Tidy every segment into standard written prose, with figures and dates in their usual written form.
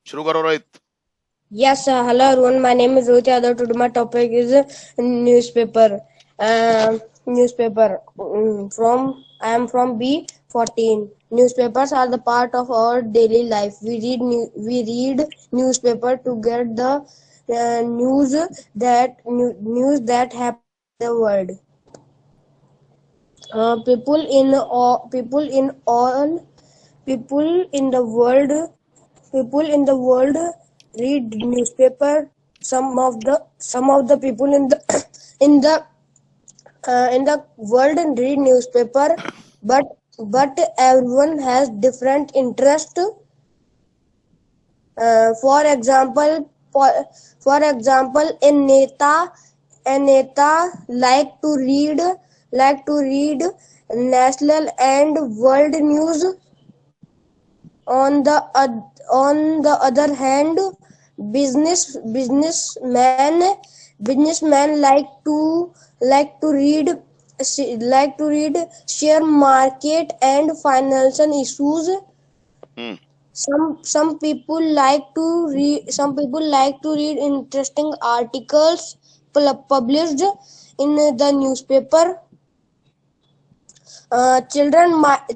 शुरू करो Rohit. Yes, hello everyone. My name is Rohit Yadav. Today my topic is newspaper. Newspaper. I am from B14. Newspapers are the part of our daily life. We read newspaper to get the news that happen in the world. People in the world read newspaper. Some of the people in the world read newspaper, but everyone has different interest. For example, a neta like to read national and world news. On the other hand, businessmen like to read share market and financial issues. Some people like to read interesting articles published in the newspaper. Children like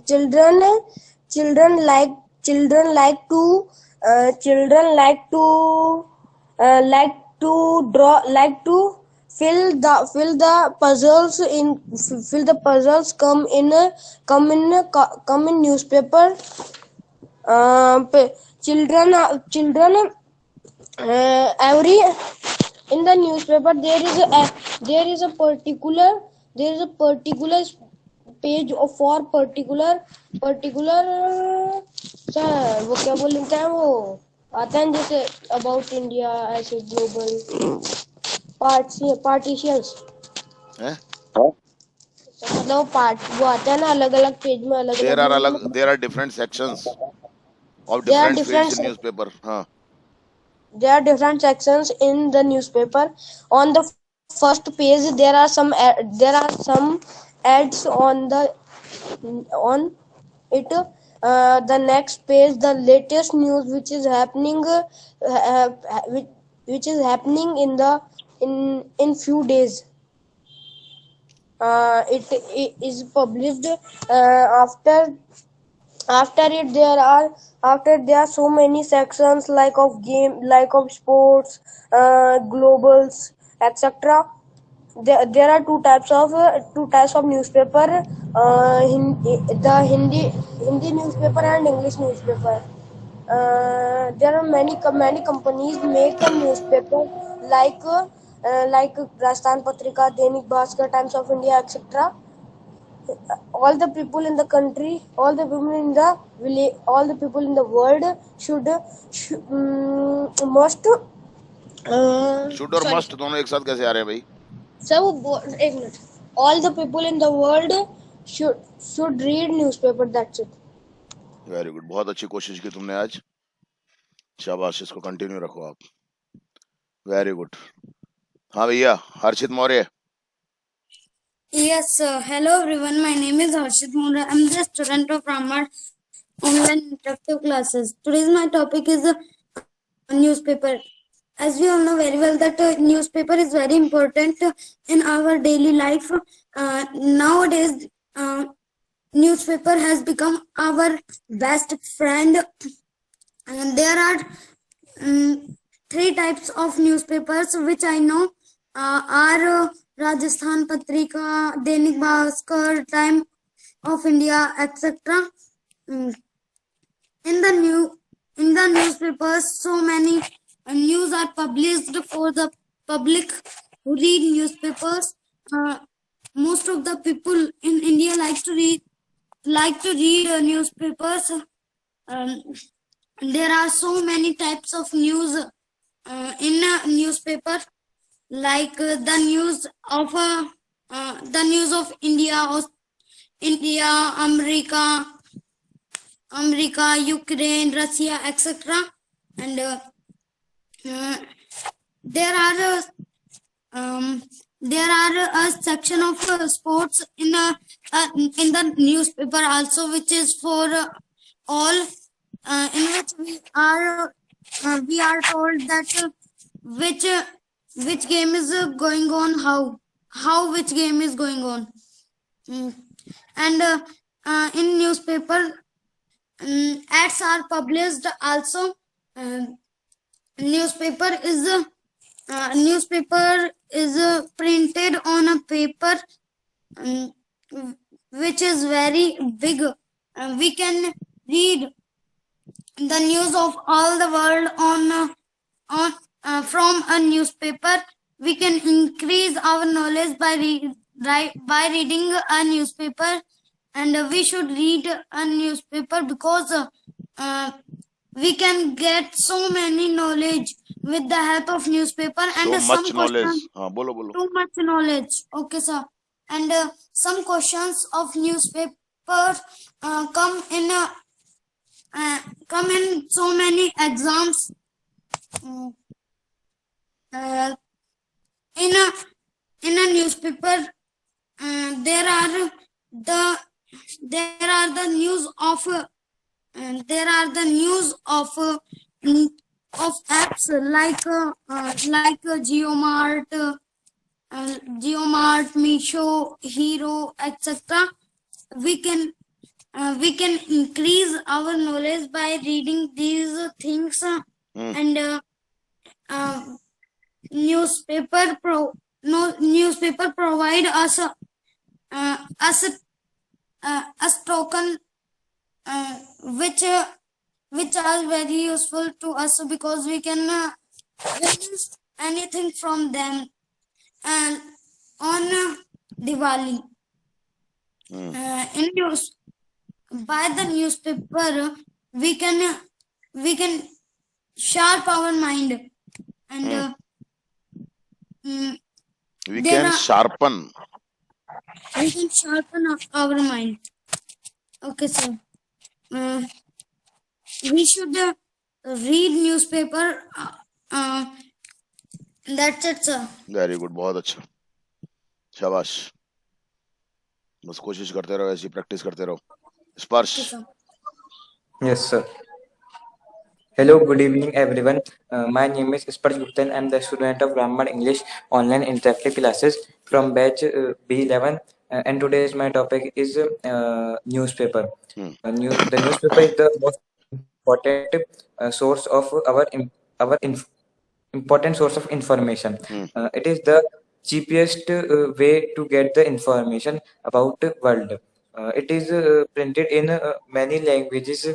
to draw, like to fill the puzzles come in newspaper. Children every in the newspaper there is a particular page for particular वो क्या बोलते हैं वो आता है जैसे about India, ऐसे global partitions मतलब वो आता है ना अलग अलग पेज में अलग there are different sections of different fields in newspaper. There are different sections in the newspaper. On the first page there are some ads on it. The next page, the latest news which is happening in few days. It is published. After there are so many sections like of game, like of sports, globals, etc. There are two types of newspaper, the Hindi newspaper and English newspaper. There are many companies make a newspaper like Rajasthan Patrika, Dainik Bhaskar, Times of India, etc. All the people in the country, all the people in the village, all the people in the world should must should और must दोनों एक साथ कैसे आ रहे हैं भाई? एक minute. All the people in the world should read newspaper. That's it. Very good. बहुत अच्छी कोशिश की तुमने आज. शाबाश, इसको कंटिन्यू रखो आप. Very good. हाँ भैया, हर्षित Maurya. Yes, hello everyone. My name is Harshit Mura. I'm the student of Ramad Online Interactive Classes. Today's my topic is newspaper. As we all know very well that newspaper is very important in our daily life. Nowadays, newspaper has become our best friend. And there are three types of newspapers which I know are Rajasthan Patrika, Dainik Bhaskar, Time of India, etc. In the newspapers, so many news are published for the public who read newspapers. Most of the people in India like to read newspapers. There are so many types of news in a newspaper, like the news of India, America, Ukraine, Russia, etc. And there are a section of sports in the newspaper also, which is for all in which we are told that which game is going on, how which game is going on. And in newspaper, ads are published also. Newspaper is printed on a paper, which is very big. We can read the news of all the world from a newspaper. We can increase our knowledge by reading a newspaper, and we should read a newspaper because we can get so many knowledge with the help of newspaper. And So some much knowledge. questions, हाँ बोलो बोलो. too much knowledge. Okay, sir. And some questions of newspaper come in so many exams. In a newspaper, there are the news of apps like Geomart, Meesho, Hero, etc. We can increase our knowledge by reading these things. And newspaper provide us token, which are very useful to us because we can witness anything from them. And on Diwali, by the newspaper, we can sharp our mind, and We can sharpen. We can sharpen our mind. Okay, sir. We should read newspaper. That's it, sir. Very good. बहुत अच्छा. शाबाश. बस कोशिश करते रहो, ऐसी practice करते रहो. स्पर्श. Okay, sir. Yes, sir. Hello, good evening, everyone. My name is Sparsh Guptan. I'm the student of Grammar English online interactive classes from batch B11. And today's my topic is newspaper. The newspaper is the most important source of important source of information. It is the cheapest way to get the information about the world. It is printed in many languages.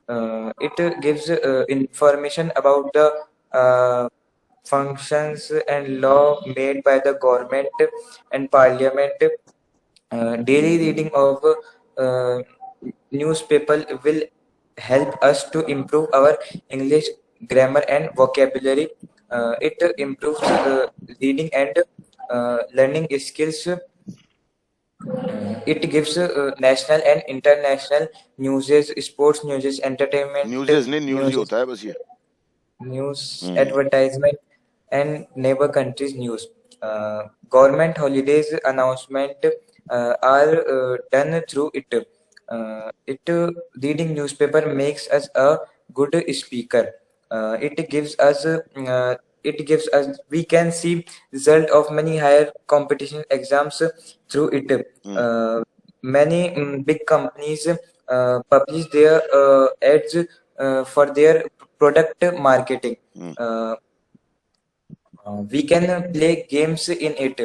It gives information about the functions and law made by the government and parliament. Daily reading of newspaper will help us to improve our English grammar and vocabulary. It improves reading and learning skills. It gives national and international newses, sports newses, entertainment news नहीं news ही होता है बस ये. news, advertisement, and neighbor countries news. Government holidays announcement are done through it. Reading newspaper makes us a good speaker. It gives us we can see result of many higher competition exams through it. Many big companies publish their ads for their product marketing. We can play games in it.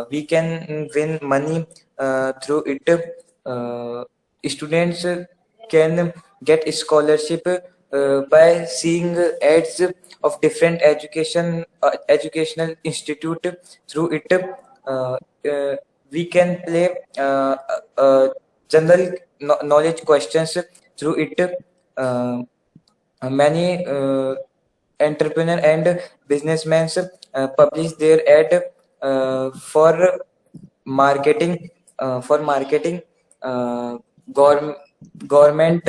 We can win money through it. Students can get scholarship by seeing ads of different educational institute through it. We can play general knowledge questions through it. Many entrepreneur and businessmen publish their ad for marketing. Government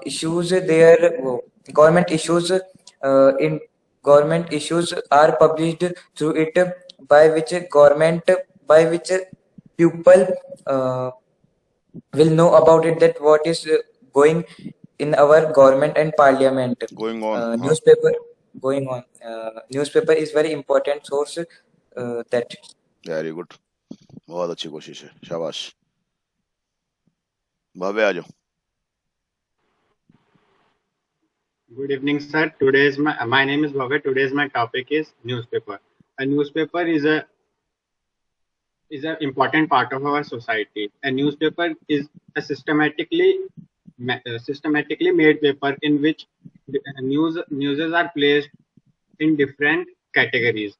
issues government issues are published through it, by which people will know about it, that what is going in our government and parliament. Going on. Newspaper going on. Newspaper is very important source. That very good, बहुत अच्छी कोशिश है, शाबाश। भव्य आ जाओ। Good evening, sir. Today's my name is Bhavya. Today's my topic is newspaper. A newspaper is an important part of our society. A newspaper is a systematically made paper in which newses are placed in different categories.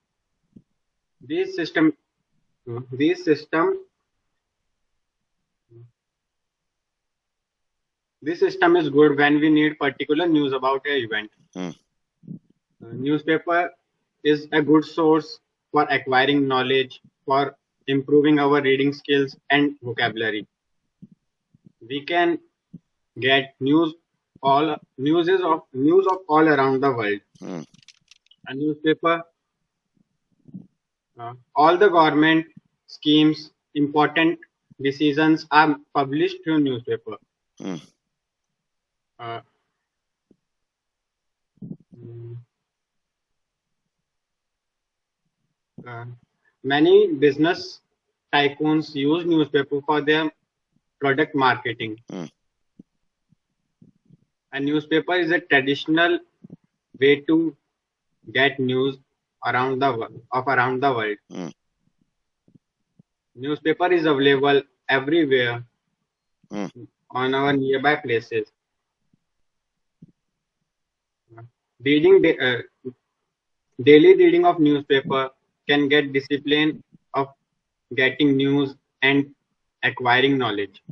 This system is good when we need particular news about an event. Newspaper is a good source for acquiring knowledge, for improving our reading skills and vocabulary. We can get news of all around the world. A newspaper, all the government schemes, important decisions are published through newspaper. Many business tycoons use newspaper for their product marketing. A newspaper is a traditional way to get news around the world. Newspaper is available everywhere on our nearby places. Daily reading of newspaper can get discipline of getting news and acquiring knowledge.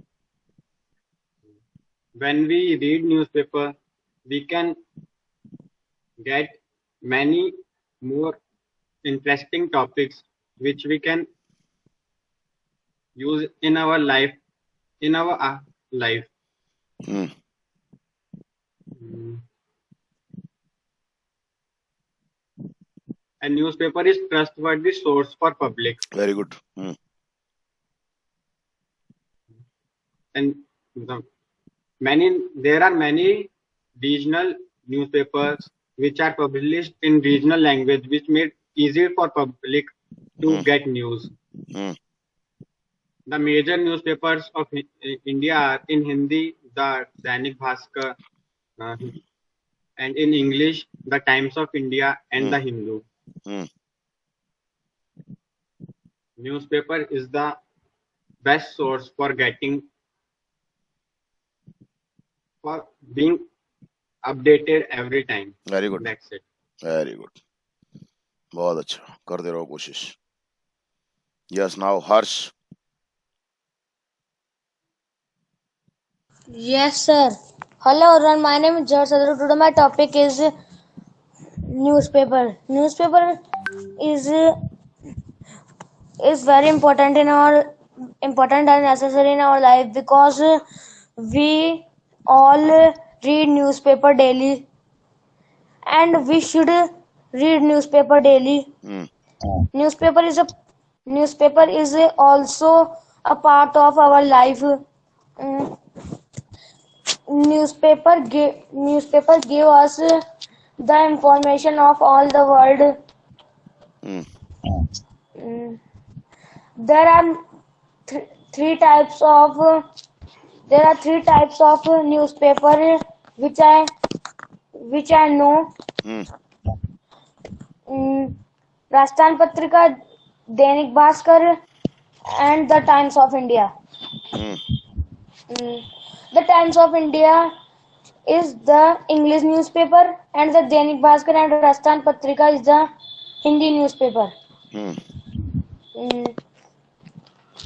When we read newspaper, we can get many more interesting topics which we can use in our life. A newspaper is trustworthy source for public. Very good. And there are many regional newspapers which are published in regional language, which made it easier for public to get news. The major newspapers of India are in Hindi, the Dainik Bhaskar, and in English, the Times of India and the Hindu. Newspaper is the best source for being updated every time. Very good. That's it. Very good. बहुत अच्छा, करते रहो कोशिश. Yes, now Harsh. Yes, sir. Hello, everyone. My name is George Sadru. Today my topic is newspaper. Newspaper is very important and necessary in our life because we all read newspaper daily, and we should read newspaper daily. Newspaper is also a part of our life. Newspaper give us the information of all the world. There are three types of newspaper which I know. Rajasthan Patrika, Dainik Bhaskar, and the Times of India. The Times of India is the English newspaper, and the Dainik Bhaskar and Rajasthan Patrika is the Hindi newspaper.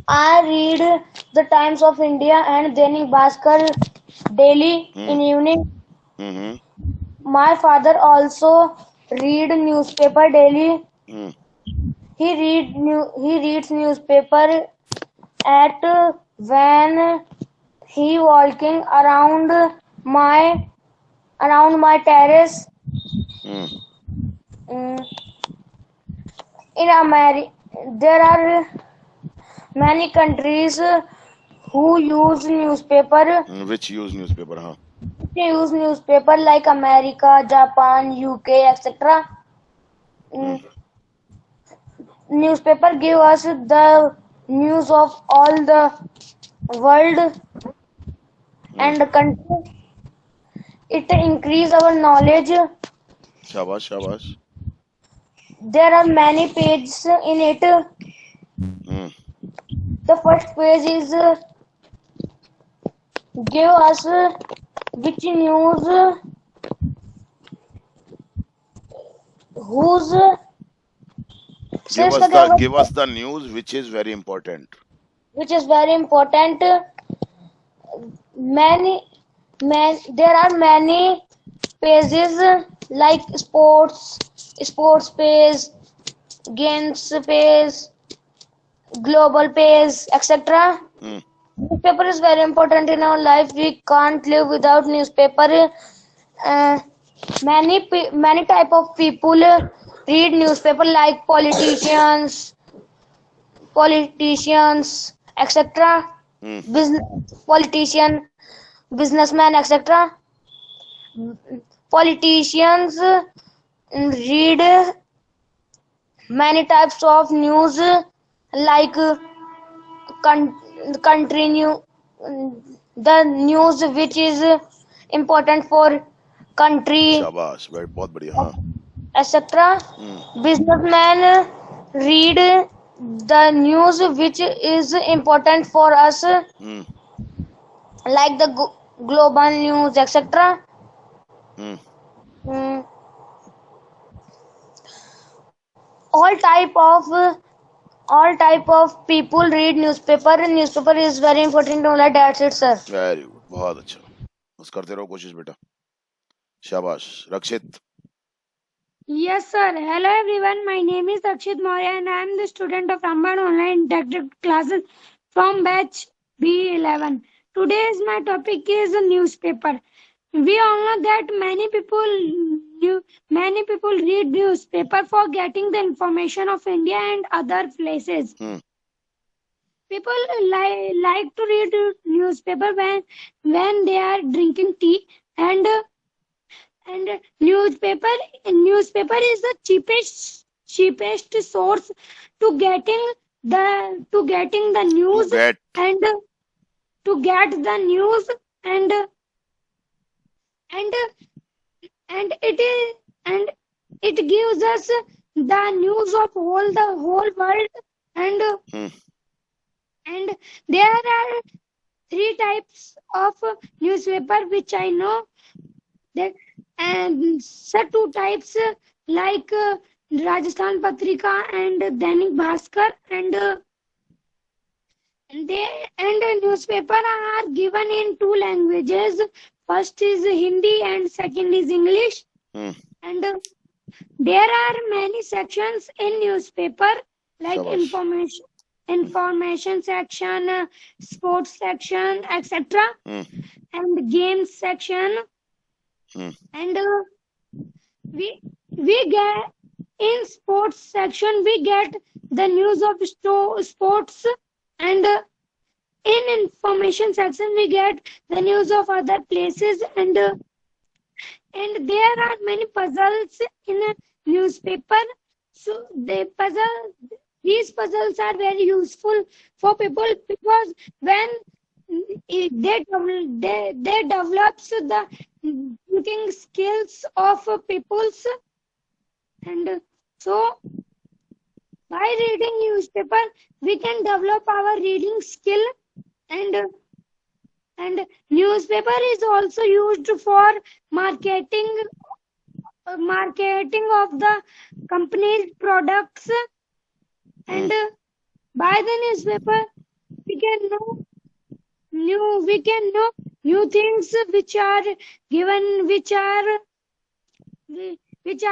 I read the Times of India and Dainik Bhaskar daily in evening. My father also read newspaper daily. He reads newspaper at when he walking around my terrace. In America, there are many countries who use newspaper. Which use newspaper? हाँ. They use newspaper like America, Japan, UK, etc. Newspaper give us the news of all the world and country. It increase our knowledge. शाबाश शाबाश. There are many pages in it. Hmm. The first page is give us which news, whose. Give us the news which is very important. Which is very important. There are many pages like sports page, games page, global page, etc. Newspaper is very important in our life. We can't live without newspaper. Many type of people read newspaper like politicians, etc. Politician, businessman, etc. Politicians read many types of news like country news, the news which is important for country, शाबाश. Very बहुत बढ़िया. हाँ. etc. Businessman read the news which is important for us like the global news, etc. All type of people read newspaper. Newspaper is very important to life. That's it, sir. Very good. बहुत अच्छा. बस करते रहो कोशिश बेटा. शाबाश. रक्षित. Yes, sir. Hello, everyone. My name is Akshit Maurya, and I am the student of Ramban Online Interactive Classes from batch B11. Today's my topic is a newspaper. We all know that many people read newspaper for getting the information of India and other places. People like to read newspaper when they are drinking tea, and newspaper is the cheapest source to getting the news and it gives us the news of the whole world, and there are 3 types of newspaper which I know that, and 2 types like Rajasthan Patrika and Dainik Bhaskar, and newspaper are given in 2 languages. First is Hindi and second is English. And there are many sections in newspaper like information section, sports section, etc. and games section. And we get in sports section we get the news of sports, and in information section we get the news of other places, and there are many puzzles in a newspaper. So these puzzles are very useful for people because when they develops the thinking skills of peoples, and so by reading newspaper we can develop our reading skill, and newspaper is also used for marketing of the company's products, and by the newspaper we can know new things which are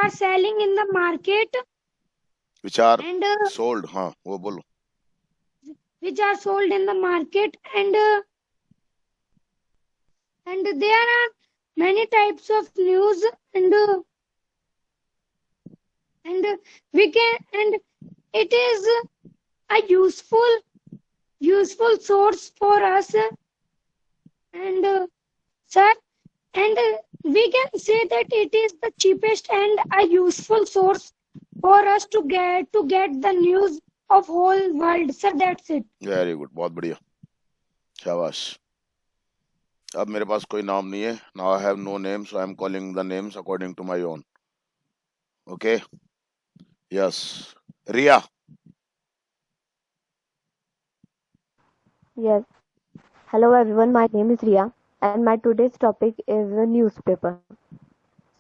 selling in the market, which are sold. हाँ वो बोलो. Which are sold in the market, and there are many types of news, and it is a useful useful source for us, and sir, and we can say that it is the cheapest and a useful source for us to get the news of whole world. Sir, that's it. Very good, बहुत बढ़िया, शाबाश। अब मेरे पास कोई नाम नहीं है, now I have no name, so I am calling the names according to my own. Okay, yes, Riya. Yes. Hello everyone, my name is Ria and my today's topic is a newspaper.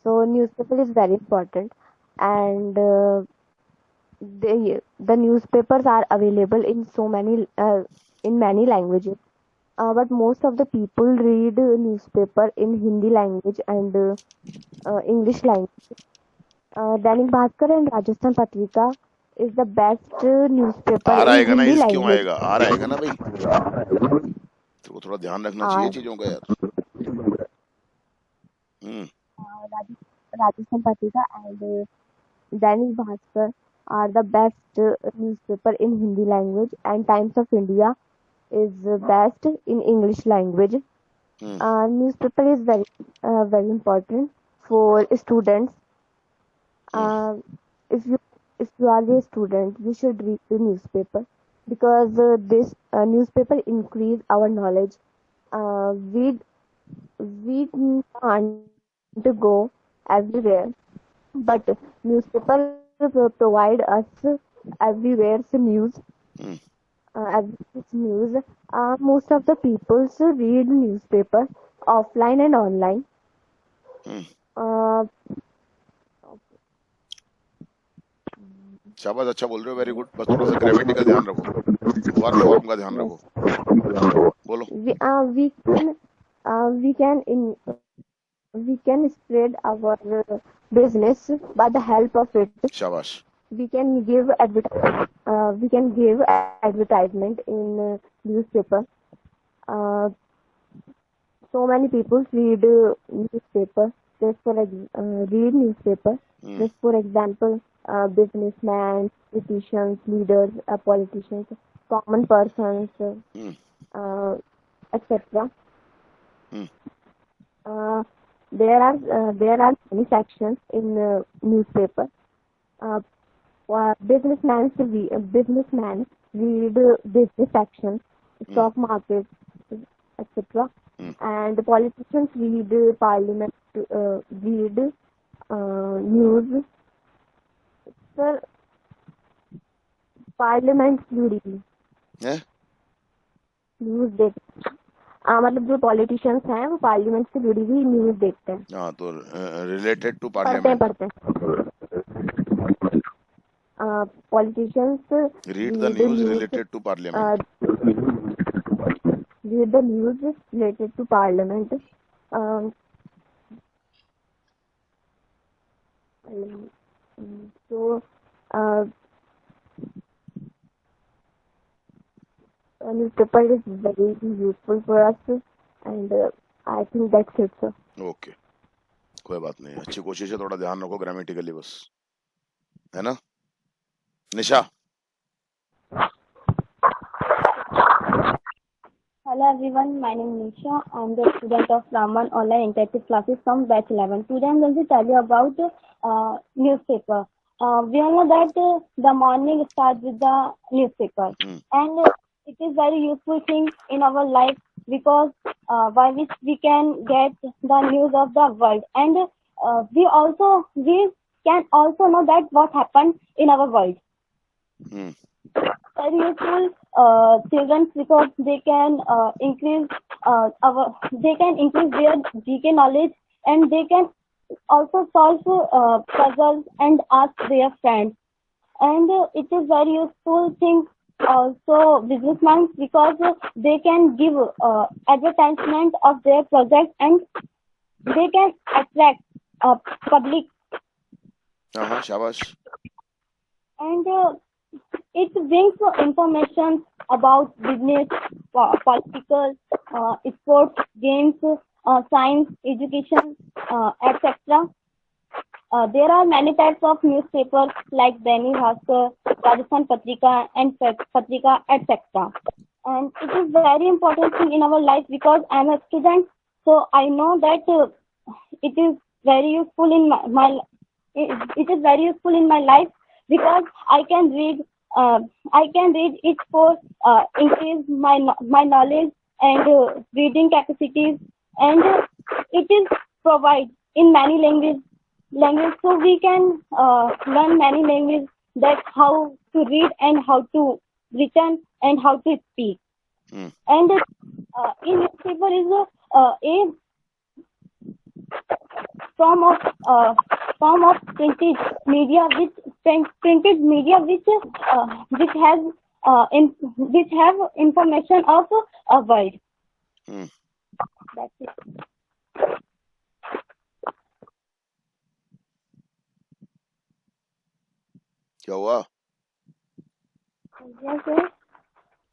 So newspaper is very important and the newspapers are available in so many in many languages. But most of the people read newspaper in Hindi language and English language. Dainik Bhaskar and Rajasthan Patrika is the best newspaper आ रहा in है ना, Hindi इस क्यों language. आएगा, आ रहा है ना भाई, तेरे को थोड़ा ध्यान रखना चाहिए Are चीजों का यार। Rajasthan Patrika and Dainik Bhaskar are the best newspaper in Hindi language, and Times of India is best in English language. Newspaper is very important for students. If you are a student, you should read the newspaper because this newspaper increase our knowledge. We can't go everywhere, but newspaper provide us everywhere news. Everywhere news. Most of the people read newspaper offline and online. Uh, शाबाश, अच्छा बोल रहे हो, very good. बस थोड़ा सा gravity का ध्यान रखो, वर्ब फॉर्म का ध्यान रखो, बोलो। we can spread our business by the help of it. शाबाश। We can give advertisement in newspaper. So many people read newspaper. Read newspaper. Just for example, businessmen, politicians, leaders, politicians, common persons, etc. There are many sections in newspaper. Businessmen read business sections, stock market, etc. And politicians read parliament, read news. Sir, parliament हैं? News देखते हैं। मतलब जो politicians हैं वो parliament से जुड़ी हुई न्यूज देखते हैं। हाँ, तो रिलेटेड टू पढ़ते हैं parliament, politicians read the news related to parliament. read the news related to parliament. So newspaper is very useful for us and I think that's it, sir. Okay, कोई बात नहीं, अच्छी कोशिश है, थोड़ा ध्यान रखो ग्रामेटिकली बस, है ना। निशा। Hello everyone, my name is Nisha. I'm the student of Raman Online Interactive Classes from batch 11. Today I'm going to tell you about newspaper. We all know that the morning starts with the newspaper, and it is very useful thing in our life because by which we can get the news of the world, and we can also know that what happened in our world. Very useful children because they can increase their GK knowledge, and they can also solve puzzles and ask their friends. And it is very useful thing also businessmen because they can give advertisement of their project, and they can attract public. हाँ, शाबाश। And it brings information about business, political, sports, games, science, education, etc. There are many types of newspapers like Dainik Bhaskar, Rajasthan Patrika, and Patrika, etc. and it is very important thing in our life because I'm a student, so I know that it is very useful in it is very useful in my life because I can read it for increase my knowledge and reading capacities, and it is provide in many language, so we can learn many languages, that how to read and how to written and how to speak. Hmm. And in newspaper is a form of printed media which has which have information of a world. Hmm. That's it. क्या हुआ? Yes, sir.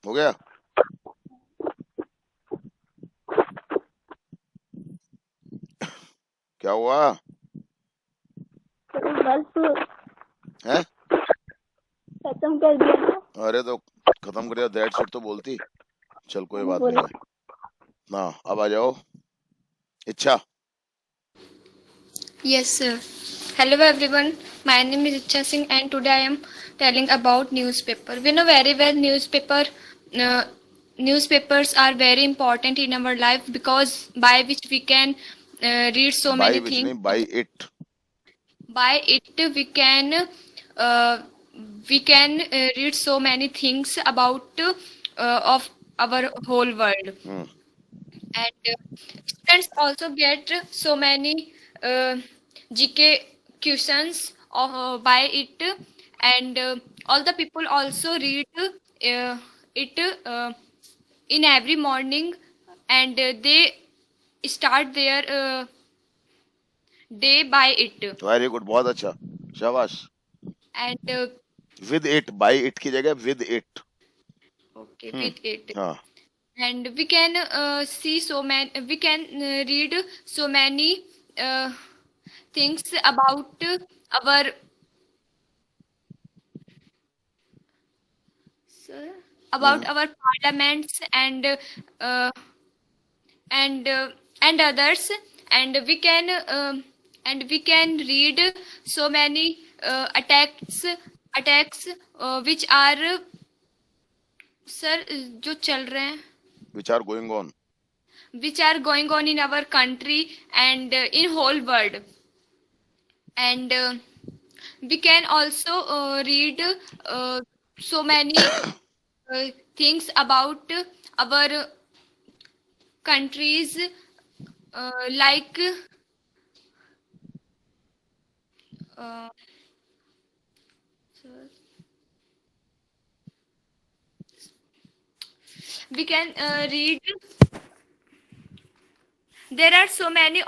हो गया? क्या हुआ? बस हैं? खत्म कर दिया ना। अरे तो खत्म कर दिया, दैट्स इट तो बोलती। चल कोई बात बोला। नहीं है ना। अब आ जाओ इच्छा। Yes, sir. Hello, everyone. My name is Icha Singh, and today I am telling about newspaper. We know very well newspapers are very important in our life because by which we can read so by many which things. नहीं, by it. By it we can read so many things about of our whole world. And students also get so many GK questions by it, and all the people also read it in every morning, and they start their day by it. Very good, बहुत अच्छा, शाबाश। And with it, by it की जगह with it. okay, with it. हाँ। And we can see so many, we can read so many things about our our parliaments and and others, and we can read so many attacks which are sir जो चल रहे हैं, which are going on, in our country and in whole world. And we can also read so many things about our countries, like we can read, there are so many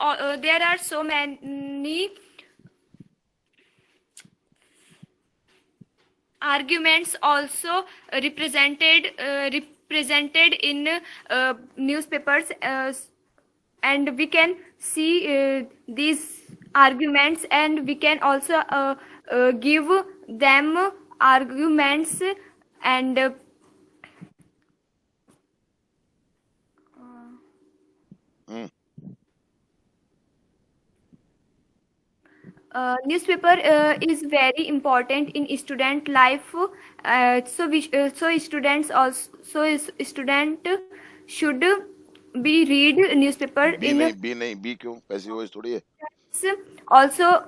arguments also represented in newspapers, and we can see these arguments, and we can also give them arguments, and newspaper is very important in student life, so students also student should be read newspaper. बी क्यों, ऐसी voice थोड़ी है। Also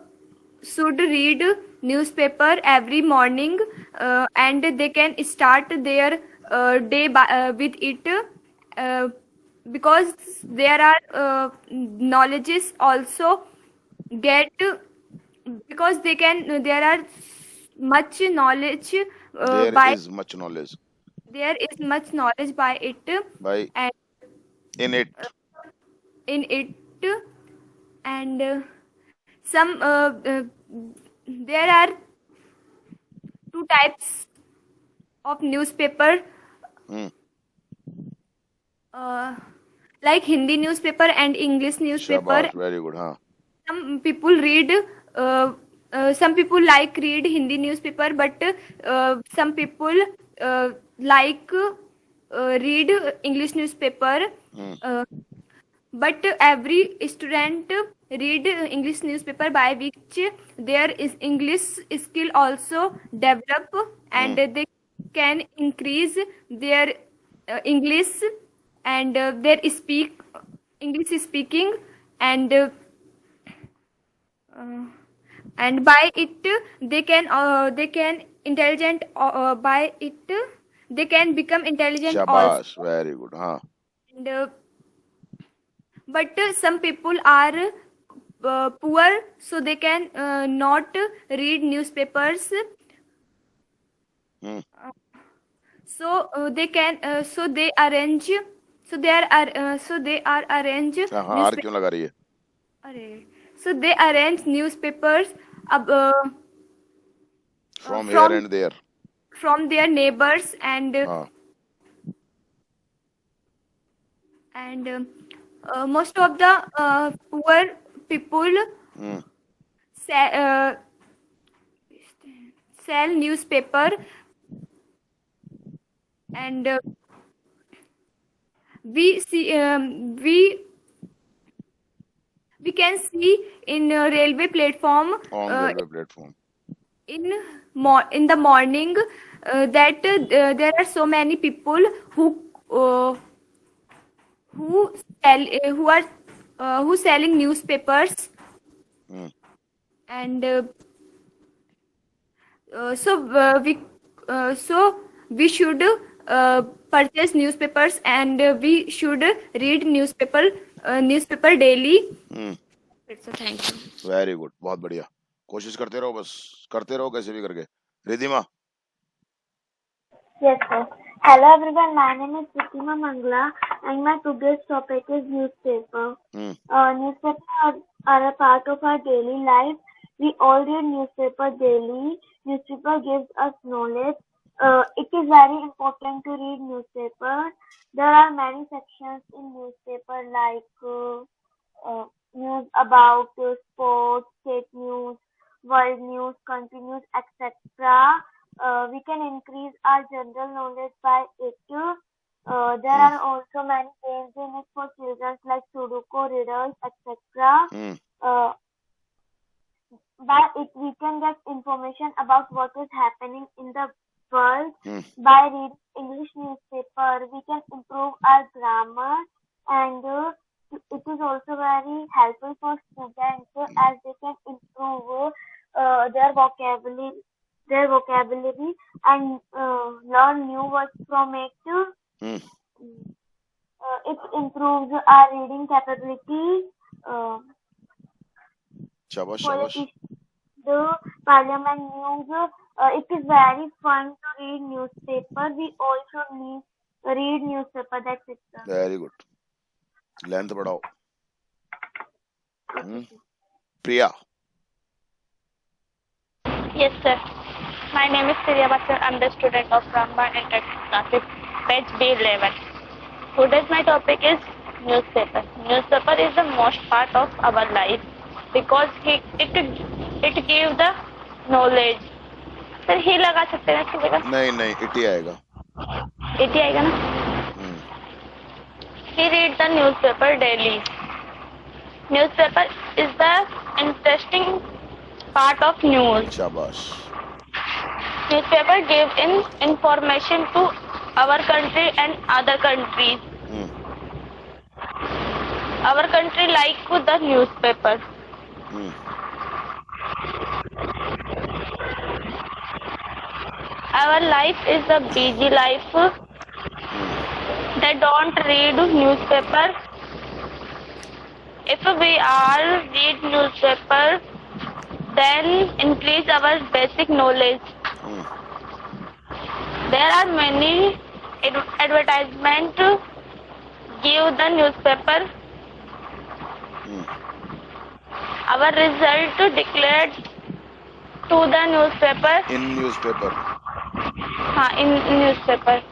should read newspaper every morning, and they can start their day with it, because there are knowledges also get, because there are much knowledge there is much knowledge by it, and in it, and some there are two types of newspaper, like Hindi newspaper and English newspaper. शाबाश, very good, हाँ। Some people read some people like read Hindi newspaper, but some people like read English newspaper. Hmm. But every student read English newspaper, by which their is English skill also develop, and they can increase their English and their English speaking, and by it they can intelligent, by it they can become intelligent also. Shabash, very good. Huh. And but some people are poor, so they can not read newspapers. Hmm. So they can so they arrange so they are arrange हाँ हार newspaper. क्यों लगा रही है? So they arrange newspapers From here from and there. from their neighbors, and हाँ. most of the poor people Hmm. sell newspaper, and we see we can see in railway platform On railway platform. in the morning that there are so many people who selling newspapers, Hmm. and so we should purchase newspapers, and we should read newspaper daily. Hmm. So thank you. Very good. बहुत बढ़िया. कोशिश करते रहो, बस करते रहो कैसे भी करके. Ridhima. Yes, sir. Hello everyone, my name is Ritima Mangla and my today's topic is newspaper. Newspapers are a part of our daily life. We all read newspaper daily. Newspaper gives us knowledge. It is very important to read newspaper. There are many sections in newspaper like news about sports, state news, world news, country news, etc. We can increase our general knowledge by it. There are also many games in it for children like Sudoku, riddles, etc. By it, we can get information about what is happening in the world. By reading English newspaper, we can improve our grammar, and it is also very helpful for students as they can improve their vocabulary and learn new words from it. It improves our reading capability. Shabash. The parliament news. It is very fun to read newspaper. We also read newspaper. That's it, sir. Very good. Length बढ़ाओ. Priya. Yes, sir. My name is Priya Bachchan. I'm the student of Ramban Interactive Classes, batch B11. Today's my topic is newspaper. Newspaper is the most part of our life because it gives the knowledge. Sir ही लगा सकते हैं इसकी जगह? नहीं इटी आएगा. इटी आएगा ना? He read the newspaper daily. Newspaper is the interesting part of news. Shabash. Newspaper give information to our country and other countries. Our country like the newspaper. Our life is a busy life. They don't read newspaper. If we all read newspaper, then increase our basic knowledge. There are many advertisements give the newspaper. Our result declared to the newspaper. In newspaper. In newspaper.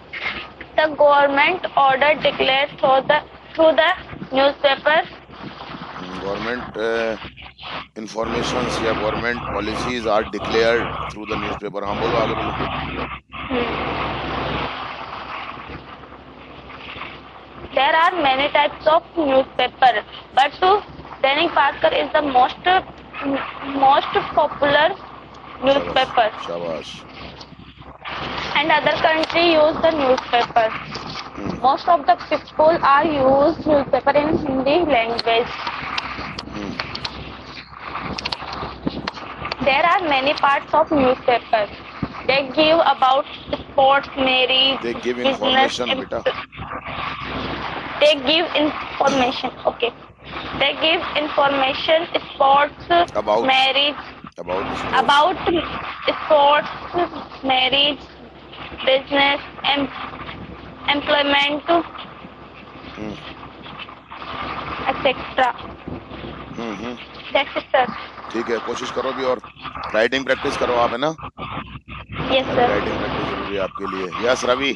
The government order declared through the newspaper. Government informations या government policies are declared through the newspaper. हाँ बोलो आगे बोलो. There are many types of newspaper, but Dainik Bhaskar is the most popular newspaper, शाबाश and other country use the newspaper. Most of the people are use newspaper in Hindi language. There are many parts of newspaper. They give about sports, marriage, they give business. information beta They give information. Okay. They give information, sports, About? marriage, about about sports, marriage, business, employment, etc. That's it, sir. ठीक है कोशिश करो भी और writing practice करो आप है ना Yes, sir. राइटिंग प्रैक्टिस जरूरी है आपके लिए yes Ravi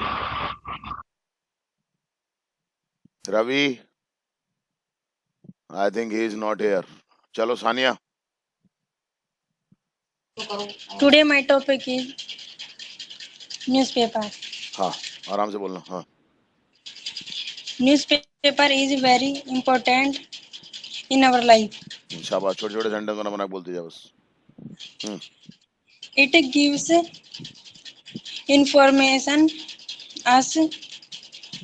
Ravi I think he is not here चलो Sania Today my topic is newspaper. हाँ आराम से बोलना हाँ Newspaper is very important in our life. शाबाश छोटे छोटे सेंटेंस बना बना के बोलती जा बस It gives information us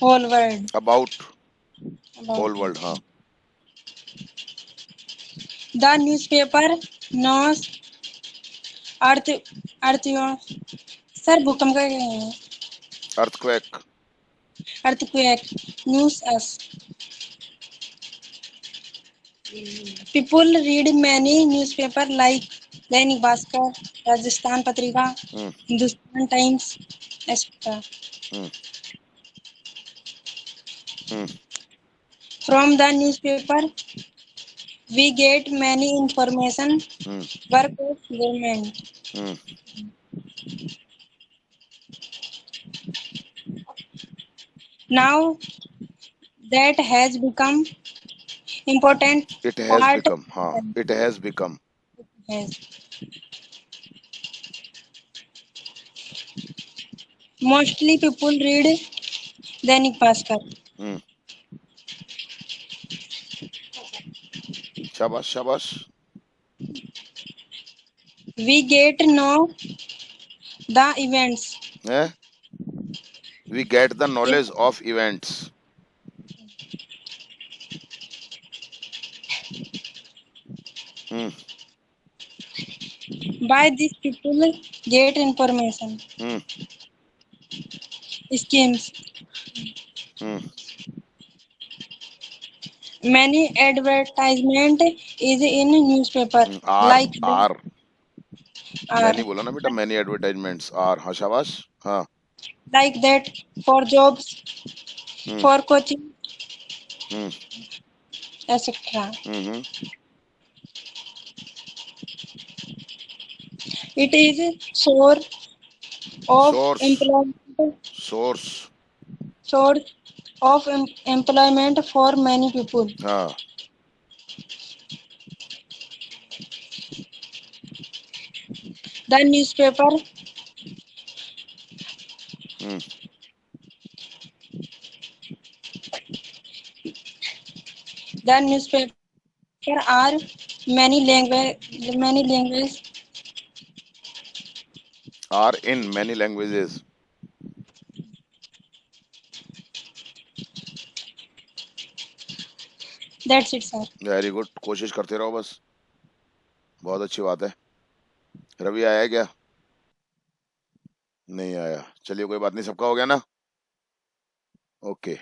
whole world about about whole world हाँ the newspaper knows earth sir भूकंप का क्या है earthquake earthquake news us. People read many newspaper like Dainik Bhaskar, Rajasthan Patrika, Hindustan Times, etc. From the newspaper, we get many information. Work of government. Now that has become important it has part become हाँ it has become has. Mostly people read Dainik Bhaskar. शाबाश शाबाश We get to know the events. है we get the knowledge of events By these people get information. Schemes. Many advertisement is in newspaper like are मैंने बोला ना बेटा many advertisements are हाँ शाबाश हाँ like that for jobs, for coaching, etc. It is source of Source. employment. source Source of employment for many people. हाँ The newspaper are many languages. are in many languages That's it, sir. Very good कोशिश करते रहो बस बहुत अच्छी बात है रवि आया क्या नहीं आया चलिए कोई बात नहीं सबका हो गया ना ओके